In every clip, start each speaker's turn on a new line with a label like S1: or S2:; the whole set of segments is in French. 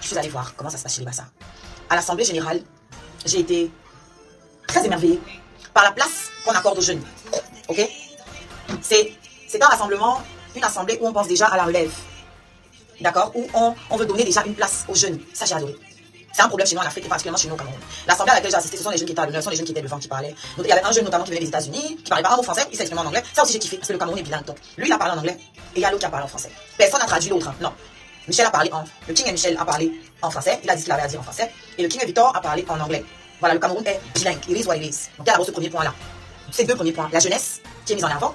S1: je suis allée voir comment ça se passe chez les Bassa. À l'Assemblée générale, j'ai été très émerveillée par la place qu'on accorde aux jeunes. Ok? C'est un rassemblement, une assemblée où on pense déjà à la relève. D'accord? Où on veut donner déjà une place aux jeunes. Ça, j'ai adoré. C'est un problème chez nous en Afrique et particulièrement chez nous au Cameroun. L'assemblée à laquelle j'ai assisté, ce sont les jeunes qui étaient à l'honneur, ce sont les jeunes qui étaient devant, qui parlaient. Donc, il y avait un jeune notamment qui venait des États-Unis, qui parlait pas un mot français, il s'est exprimé en anglais. Ça aussi, j'ai kiffé parce que le Cameroun est bilingue. Donc, lui, il a parlé en anglais et il y a l'autre qui a parlé en français. Personne n'a traduit l'autre. Hein. Non. Michel a parlé le King et Michel a parlé en français, il a dit ce qu'il avait à dire en français, et le King et Victor a parlé en anglais. Voilà, le Cameroun est bilingue. It is what it is. Donc, il y a d'abord ce premier point-là. Ces deux premiers points. La jeunesse qui est mise en avant,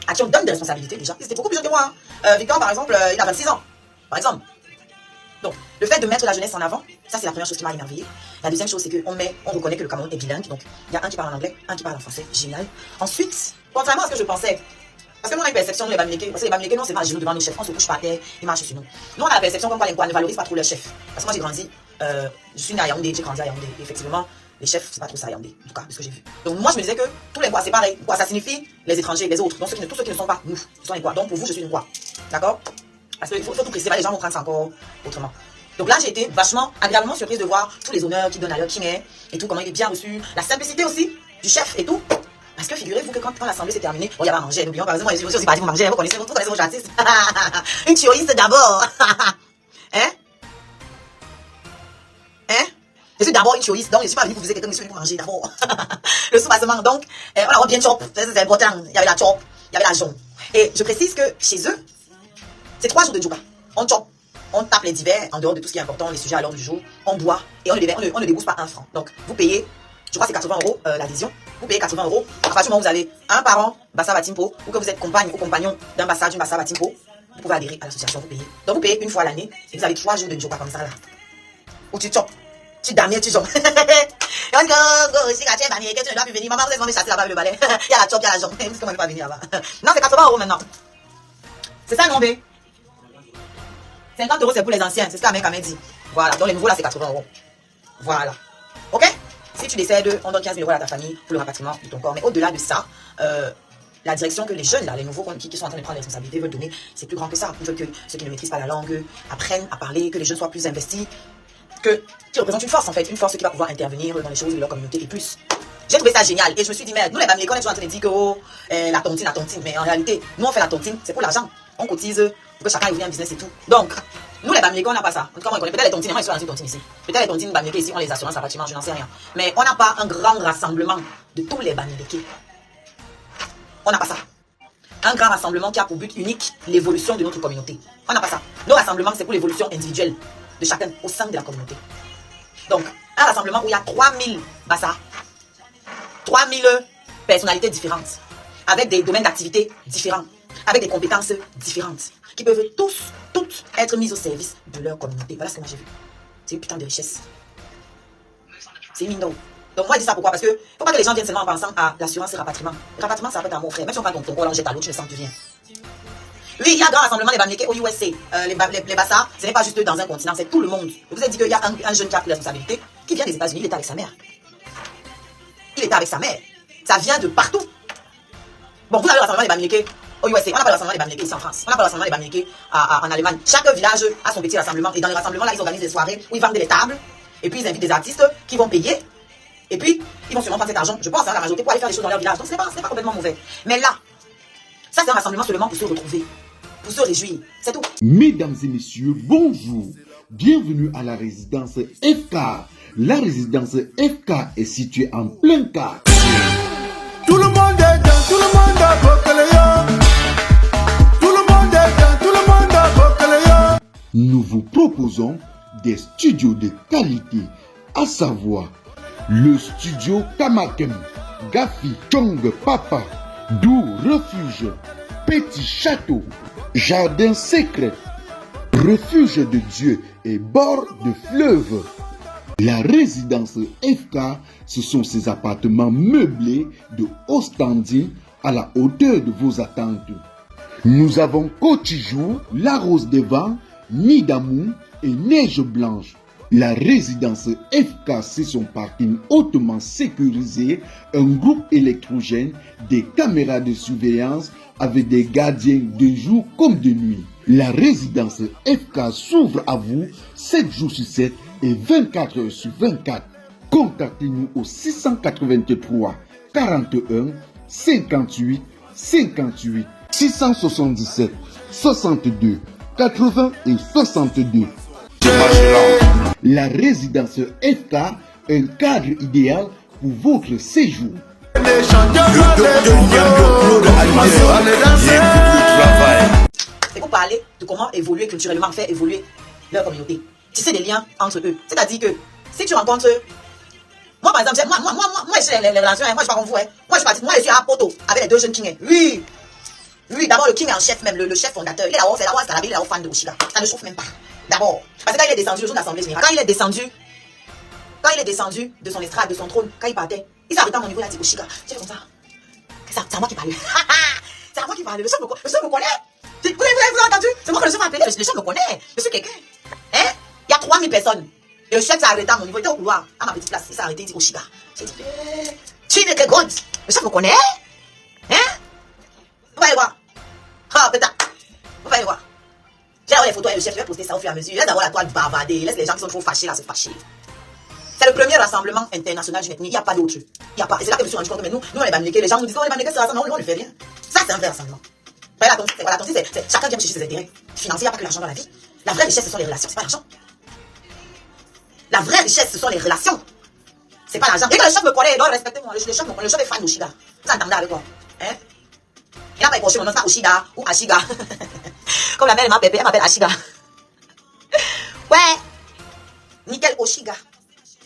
S1: à qui on donne des responsabilités déjà. Ils étaient beaucoup plus jeunes que moi. Hein. Victor, par exemple, il a 26 ans. Par exemple. Donc, le fait de mettre la jeunesse en avant, ça c'est la première chose qui m'a émerveillée. La deuxième chose, c'est qu'on reconnaît que le Cameroun est bilingue. Donc, il y a un qui parle en anglais, un qui parle en français. Génial. Ensuite, contrairement à ce que je pensais, parce que nous on a une perception, nous les Bamileke, parce que les Bamileke, non, c'est pas à genoux devant nos chefs, on se couche par terre, ils marchent sur nous. Nous on a la perception comme quoi les Nkwa ne valorisent pas trop leurs chefs. Parce que moi j'ai grandi, je suis né à Yaoundé, j'ai grandi à Yaoundé. Et effectivement, les chefs, c'est pas trop ça à Yaoundé, en tout cas, de ce que j'ai vu. Donc, moi je me disais que tous les Nkwa, c'est pareil. Nkwa, ça signifie les étrangers, les autres. Donc, tous ceux qui ne sont pas nous, ce sont les Nkwa. Donc, pour vous, je suis une Nkwa. D'accord? Parce qu'il faut tout préciser, les gens vont prendre ça encore autrement. Donc là, j'ai été vachement, agréablement surprise de voir tous les honneurs qu'ils donnent à leur king et tout, comment il est bien reçu, la simplicité aussi du chef et tout. Parce que figurez-vous que quand l'assemblée s'est terminée, bon, il y avait à manger, n'oublions pas, moi, je suis aussi partie pour manger, vous connaissez vos artistes. Une chioïste d'abord. Hein? Hein? Je suis d'abord une chioïste, donc je ne suis pas venue pour vous quelqu'un, je suis venue pour manger d'abord. Le soubassement, donc, on a bien chop, c'est important. Il y avait la chop, il y avait la jaune. Et je précise que chez eux, c'est 3 jours de Djouka. On chop. On tape les divers, en dehors de tout ce qui est important, les sujets à l'ordre du jour, on boit et on ne débourse pas 1 franc. Donc, vous payez, je crois que c'est 80 € l'adhésion, vous payez 80 € à partir du moment où vous avez un parent, Bassa Batimpo, ou que vous êtes compagne ou compagnon d'un Bassa, d'une Bassa Batimpo, vous pouvez adhérer à l'association, vous payez. Donc, vous payez une fois l'année et vous avez 3 jours de Njoka comme ça là. Où tu chopes, tu damier, tu chopes. Et on dit que si tu es damier, que tu ne dois plus venir, maman, vous êtes me chasser là-bas avec le balai. Il y a la chop, il y a la jambe, parce qu'on ne peut pas venir là-bas. Non, c'est 80 € maintenant. C'est ça, non, bé? 50 € c'est pour les anciens, c'est ce qu'Amé dit. Voilà, donc les nouveaux là c'est 80 €. Voilà. Ok? Si tu décèdes, on donne 15 000 € à ta famille pour le rapatriement de ton corps. Mais au-delà de ça, la direction que les jeunes là, les nouveaux qui sont en train de prendre les responsabilités veulent donner, c'est plus grand que ça. Ils veulent que ceux qui ne maîtrisent pas la langue apprennent à parler, que les jeunes soient plus investis, qu'ils représentent une force en fait, une force qui va pouvoir intervenir dans les choses de leur communauté et plus. J'ai trouvé ça génial et je me suis dit, merde, nous les Bamileke, on est toujours en train de dire que la tontine, mais en réalité, nous on fait la tontine, c'est pour l'argent. On cotise pour que chacun ait ouvert un business et tout. Donc, nous les Bamileke, on n'a pas ça. En tout cas, on connaît peut-être les tontines, moi je suis dans une tontine ici. Peut-être les tontines Bamileke ici, on les assurances à bâtiment, je n'en sais rien. Mais on n'a pas un grand rassemblement de tous les Bamileke. On n'a pas ça. Un grand rassemblement qui a pour but unique l'évolution de notre communauté. On n'a pas ça. Nos rassemblements, c'est pour l'évolution individuelle de chacun au sein de la communauté. Donc, un rassemblement où il y a 3000 Bassa, 3000 personnalités différentes, avec des domaines d'activité différents, avec des compétences différentes, qui peuvent toutes être mises au service de leur communauté. Voilà ce que moi j'ai vu. C'est une putain de richesse. C'est une mine d'or. Donc moi je dis ça pourquoi? Parce que faut pas que les gens viennent seulement en pensant à l'assurance et rapatriement. Le rapatriement ça peut être un mot frère. Même si on prend ton corps, on jette à l'eau, tu le sens que tu viens. Oui, il y a un grand rassemblement des Bamileke au USA. Les Bassa, ce n'est pas juste dans un continent, c'est tout le monde. Je vous ai dit qu'il y a un jeune qui a pris la responsabilité, qui vient des États-Unis, il était avec sa mère. Il était avec sa mère. Ça vient de partout. Bon, vous avez le rassemblement des Bamileke au USA. On n'a pas le rassemblement des Bamileke ici en France. On n'a pas le rassemblement des Bamileke en Allemagne. Chaque village a son petit rassemblement. Et dans les rassemblements, là, ils organisent des soirées où ils vendent des tables. Et puis, ils invitent des artistes qui vont payer. Et puis, ils vont sûrement prendre cet argent, je pense, à la majorité, pour aller faire des choses dans leur village. Donc, ce n'est pas complètement mauvais. Mais là, ça, c'est un rassemblement seulement pour se retrouver, pour se réjouir. C'est tout.
S2: Mesdames et messieurs, bonjour. Bienvenue à la résidence FK. La résidence FK est située en plein quart.
S3: Tout le monde est dans, tout le monde a Bokeléo. Tout le monde est dans, tout le monde a Bokeléo.
S2: Nous vous proposons des studios de qualité, à savoir le studio Kamakem, Gafi, Chong Papa, Doux Refuge, Petit Château, Jardin Secret, Refuge de Dieu et bord de fleuve. La résidence FK, ce sont ces appartements meublés de haut standing à la hauteur de vos attentes. Nous avons Cotijour, La Rose des Vents, Nid d'amour et Neige Blanche. La résidence FK, c'est son parking hautement sécurisé, un groupe électrogène, des caméras de surveillance avec des gardiens de jour comme de nuit. La résidence FK s'ouvre à vous 7 jours sur 7 et 24 heures sur 24. Contactez-nous au 683 41 58 58 677 62 80 et 62. La résidence FK, un cadre idéal pour votre séjour.
S1: C'est pour parler de comment évoluer culturellement, faire évoluer leur communauté. Tisser des liens entre eux. C'est-à-dire que si tu rencontres... Moi, par exemple, moi, je suis les relations, moi, je suis pas comme vous. Moi, je suis à Poto avec les deux jeunes kings. Oui. Oui, d'abord, le king en chef, même le chef fondateur. Il est là-haut, c'est là-haut, c'est là-bas, il est là-haut fan de Oshiga. Ça ne chauffe même pas. D'abord. Parce que quand il est descendu le jour de l'Assemblée générale, quand il est descendu de son estrade, de son trône, quand il partait, il s'est arrêté à mon niveau, il a dit Oshiga. Tu es comme ça. C'est à moi qui parle. C'est à moi qui parle. Le chef me connaît. Vous avez entendu? C'est moi que le chef m'a appelé. Le chef me connaît. Je suis quelqu'un. Hein? Il y a 3000 personnes. Et le chef s'est arrêté à mon niveau. Il était au couloir, à ma petite place. Il s'est arrêté, il dit Oshiga. J'ai dit, tu n'es que God. Le chef me connaît. Hein? Vous allez voir. Ah, peut-être. Vous allez voir. J'ai les photos avec le chef. Je vais poster ça au fur et à mesure. Laisse d'abord la toile bavarder. Laisse les gens qui sont trop fâchés là se fâcher. C'est le premier rassemblement international d'une ethnie. Il n'y a pas d'autre. Il n'y a pas. Et c'est là que je me suis rendu compte. Mais nous, on est Bamileke. Les gens nous disent, les Bamileke, c'est rassemblement. On ne fait rien. Ça, c'est un vrai rassemblement. Voilà, donc, c'est chacun vient chercher ses intérêts financiers. Il n'y a pas que l'argent dans la vie. La vraie richesse, ce sont les relations. C'est pas l'argent. La vraie richesse, ce sont les relations. C'est pas l'argent. Et que le chef me connaît, il doit respecter moi. Le chef me connaît. Le chef est fan d'Oshiga. Vous entendez avec moi? Hein? Il n'a pas écorché mon nom, c'est pas Oshiga ou Ashiga. Comme la mère de ma bébé, elle m'appelle Ashiga. Ouais. Nickel Oshiga.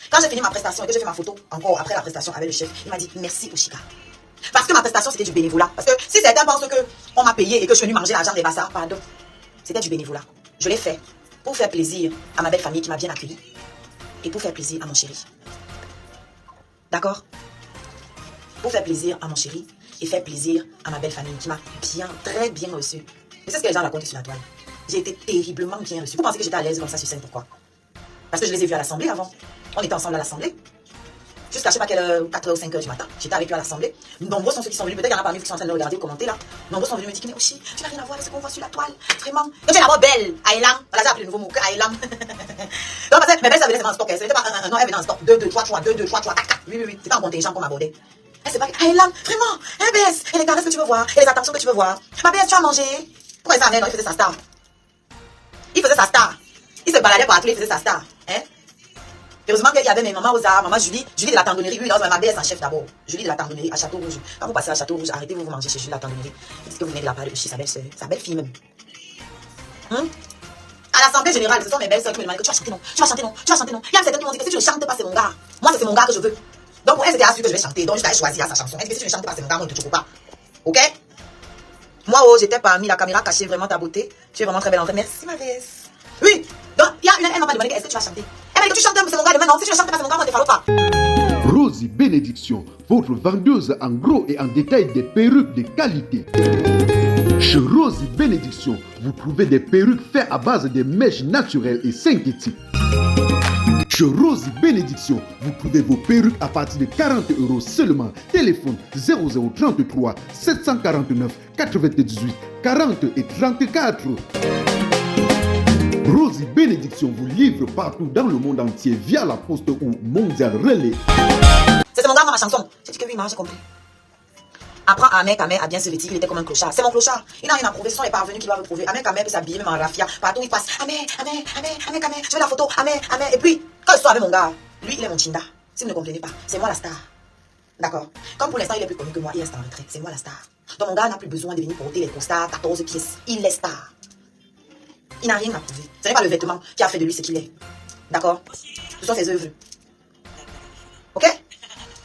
S1: Quand j'ai fini ma prestation et que j'ai fait ma photo, encore après la prestation avec le chef, il m'a dit merci Oshiga. Parce que ma prestation c'était du bénévolat. Parce que si certains pensent qu'on m'a payé et que je suis venu manger l'argent des bassards, pardon. C'était du bénévolat. Je l'ai fait pour faire plaisir à ma belle famille qui m'a bien accueilli et pour faire plaisir à mon chéri. D'accord? Pour faire plaisir à mon chéri et faire plaisir à ma belle famille qui m'a très bien reçu. Mais c'est ce que les gens racontent sur la toile. J'ai été terriblement bien reçu. Vous pensez que j'étais à l'aise comme ça sur scène? Pourquoi? Parce que je les ai vus à l'Assemblée avant. On était ensemble à l'Assemblée. Jusqu'à je sais pas quelle heure, 4h ou 5h du matin. J'étais avec eux à l'Assemblée. Nombreux sont ceux qui sont venus. Peut-être qu'il y en a parmi vous qui sont en train de le regarder ou commenter là. Nombreux sont venus me dire, mais Oshi, tu n'as rien à voir avec ce qu'on voit sur la toile. Vraiment. Donc tu es d'abord belle. Aïlam. Voilà, j'ai appelé le nouveau mot que Aïlam. Donc parce que mes belles, ça venait seulement en stock. C'était pas un non, elle venait en stock. 2, 2, 3, 3, 2, 2, 3, 3, 4, 4. Oui. C'était en contingent qu'on m'abordait. C'est pas Aïlam. Vraiment. BS. Et les caresses que tu veux voir. Et les attentions que tu veux voir. Ma BS, tu as mangé. Pourquoi ça venait? Non, il faisait sa star. Il faisait sa star. Il se baladait partout, il faisait sa star. Hein? Heureusement qu'il y avait mes mamans Oza, maman Julie de la tendonnerie. Oui, là, ma BS en chef d'abord. Julie de la tendonnerie à Château Rouge. Quand vous passez à Château Rouge, arrêtez-vous, vous mangez chez Julie de la tendonnerie. Dites que vous venez de la part de Oshi, sa belle-sœur, sa belle-fille même. À l'Assemblée générale, ce sont mes belles-sœurs qui me demandent que tu vas chanter non, tu vas chanter non, tu vas chanter non. Il y a certains qui m'ont dit que si tu ne chantes pas, c'est mon gars. Moi, c'est mon gars que je veux. Donc pour elle, c'était assuré que je vais chanter. Donc je vais choisir sa chanson. Elle dit que si tu ne chantes pas, c'est mon gars, moi, je ne te pas. Ok? Moi, oh, j'étais parmi la caméra cachée vraiment ta beauté. Tu es vraiment très belle entrée. Merci, ma belle. Oui. Donc, il y a elle m'a demandé est-ce que tu vas chanter? Elle m'a dit que tu chantes, c'est mon gars demain. Non, si tu ne chantes pas, c'est mon gars, moi, ne te follow pas.
S2: Rosie Bénédiction, votre vendeuse en gros et en détail des perruques de qualité. Chez Rosie Bénédiction, vous trouvez des perruques faites à base de mèches naturelles et synthétiques. Chez Rosie Bénédiction, vous trouvez vos perruques à partir de 40 € seulement. Téléphone 0033 749 98 40 et 34. Rosie Bénédiction vous livre partout dans le monde entier via la poste ou Mondial Relais.
S1: C'est mon gars, ma chanson. J'ai dit que oui, j'ai compris. Apprends à Ahmed Kamer à bien se retirer, il était comme un clochard. C'est mon clochard. Il n'a rien à prouver, ce sont les parvenus qui doivent le prouver. Ahmed Kamer peut s'habiller même en raffia. Partout il passe. Ahmed Kamer, je veux la photo. Ahmed. Et puis, quand je suis avec mon gars, lui il est mon chinda. Si vous ne comprenez pas, c'est moi la star. D'accord? Comme pour l'instant il est plus connu que moi, il reste en retrait. C'est moi la star. Donc mon gars n'a plus besoin de venir porter les costards 14 pièces. Il est star. Il n'a rien à prouver. Ce n'est pas le vêtement qui a fait de lui ce qu'il est. D'accord? Ce sont ses œuvres. Ok?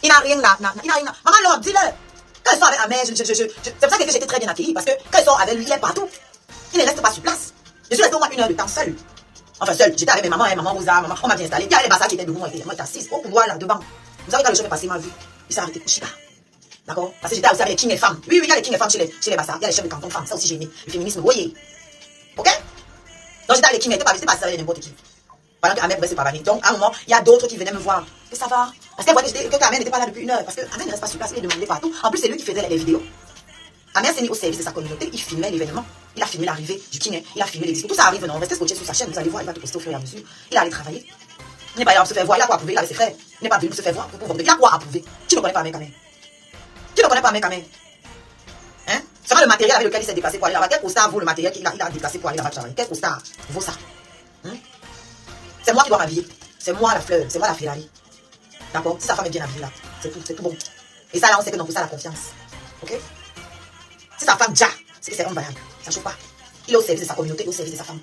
S1: Il n'a rien à... Maman, l'homme, dis-le! Quand ils sont avec Ahmed, c'est pour ça que j'étais très bien accueillie. Parce que quand ils sont avec lui, il est partout. Il ne reste pas sur place. Je suis restée au moins 1 heure de temps seule. Enfin, seule. J'étais avec mes mamans, maman Rosa, maman. On m'a bien installée. Il y avait les bassards qui étaient devant moi. Moi, j'étais assise au couloir là, devant. Vous savez, quand le chef est passé, il m'a vu. Il s'est arrêté pour Chica. D'accord? Parce que j'étais aussi avec les kings et femmes. Oui, il y a les kings et femmes chez les bassards. Il y a les chefs de canton femmes. Ça aussi, j'ai aimé. Le féminisme, voyez. Ok? Donc, j'étais avec les kings, j'étais pas avec n'importe qui. Pendant que Ahmed pouvait se pavaner. Donc, à un moment, il y a d'autres qui venaient me voir. Et ça va? Parce qu'elle voyait que Ahmed n'était pas là depuis 1 heure. Parce que Ahmed ne reste pas sur place, il est demandé partout. En plus, c'est lui qui faisait les vidéos. Ahmed s'est mis au service de sa communauté, il filmait l'événement. Il a filmé l'arrivée du King, il a filmé les discours. Tout ça arrive, non? Restez scotché sur sa chaîne, vous allez voir, il va te poster au fur et à mesure. Il est allé travailler. Il n'est pas allé se faire voir, il a quoi à prouver, il avait ses frères. Il n'est pas venu se faire voir pour pouvoir. Il a quoi à prouver? Tu ne connais pas Mekame. Tu ne connais pas Mekame. Hein? Seulement le matériel avec lequel il s'est déplacé pour aller là-bas. Quel costard vaut le matériel qu'il a déplacé pour aller là-bas travailler? Quel costard vaut ça? Hein? C'est moi qui dois m'habiller. C'est moi la fleur, c'est moi la Ferrari. D'accord? Si sa femme est bien habillée là, c'est tout bon. Et ça là, on sait que non, pour ça la confiance. Ok? Si sa femme déjà, c'est que c'est un variable. Ça ne chauffe pas. Il est au service de sa communauté, il est au service de sa femme.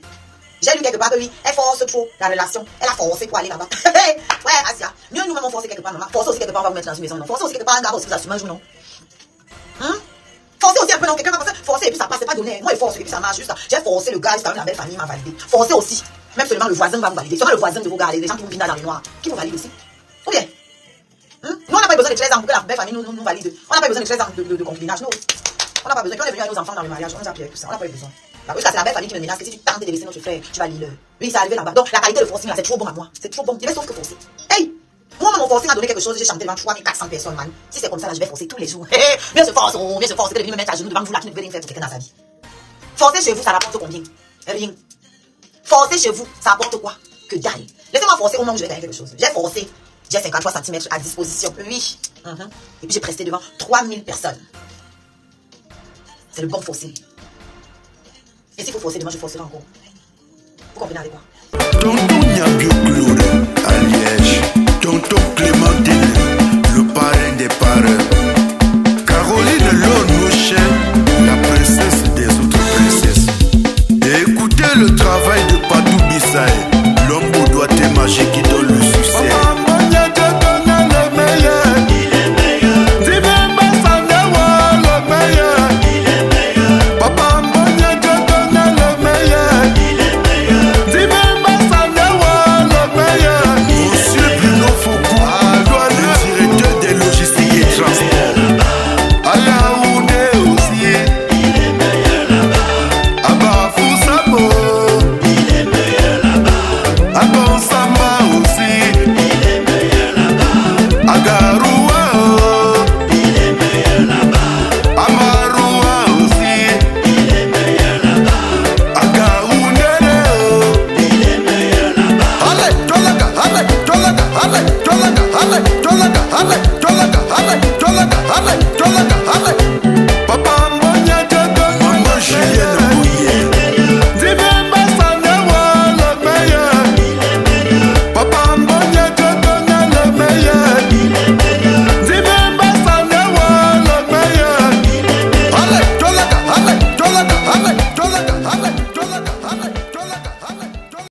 S1: J'ai lu quelque part que oui, elle force trop la relation. Elle a forcé pour aller là-bas. Ouais, Asia. Mieux nous-mêmes on force quelque part, maman. Forcer aussi quelque part, on va vous mettre dans une maison, non? Forcer aussi quelque part, un gars aussi vous assume un jour, non? Hein? Forcer aussi un peu, non? Quelqu'un va forcer et puis ça passe, c'est pas donné. Moi, il force et puis ça marche juste. J'ai forcé le gars, c'est quand même la belle famille m'a validé. Forcer aussi. Même seulement le voisin va vous valider. Seulement le voisin de vos gars, les gens qui vous pinent dans les noirs, qui vous valident aussi. Ou bien? Nous, on n'a pas besoin de 13 ans pour que la belle famille nous valide. On n'a pas besoin de 13 ans de concubinage, non. On n'a pas besoin. Quand on est venu à nos enfants dans le mariage, on nous a appris tout ça. On n'a pas eu besoin. Parce que c'est la belle famille qui me menace que si tu tentes de laisser notre frère, tu vas l'île. Oui, c'est arrivé là-bas. Donc, la qualité de forcing là, c'est trop bon à moi. C'est trop bon. Il est sauf que forcer. Hey! Moi, mon forcing a donné quelque chose. J'ai chanté devant 3400 personnes, man. Si c'est comme ça, là, je vais forcer tous les jours. Mieux se force, que de venir me mettre à genoux devant vous là qui ne veut rien faire pour quelqu'un dans sa vie. Forcer chez vous, ça rapporte combien? Rien. Forcer chez vous, ça apporte quoi? Que dalle. Laissez-moi forcer au moment où je vais gagner quelque chose. J'ai forcé. J'ai 53 cm à disposition. Oui. Et puis j'ai presté devant 3000 personnes. C'est le bon forcing. Et s'il faut forcer demain, je forcerai encore. Vous comprenez avec quoi?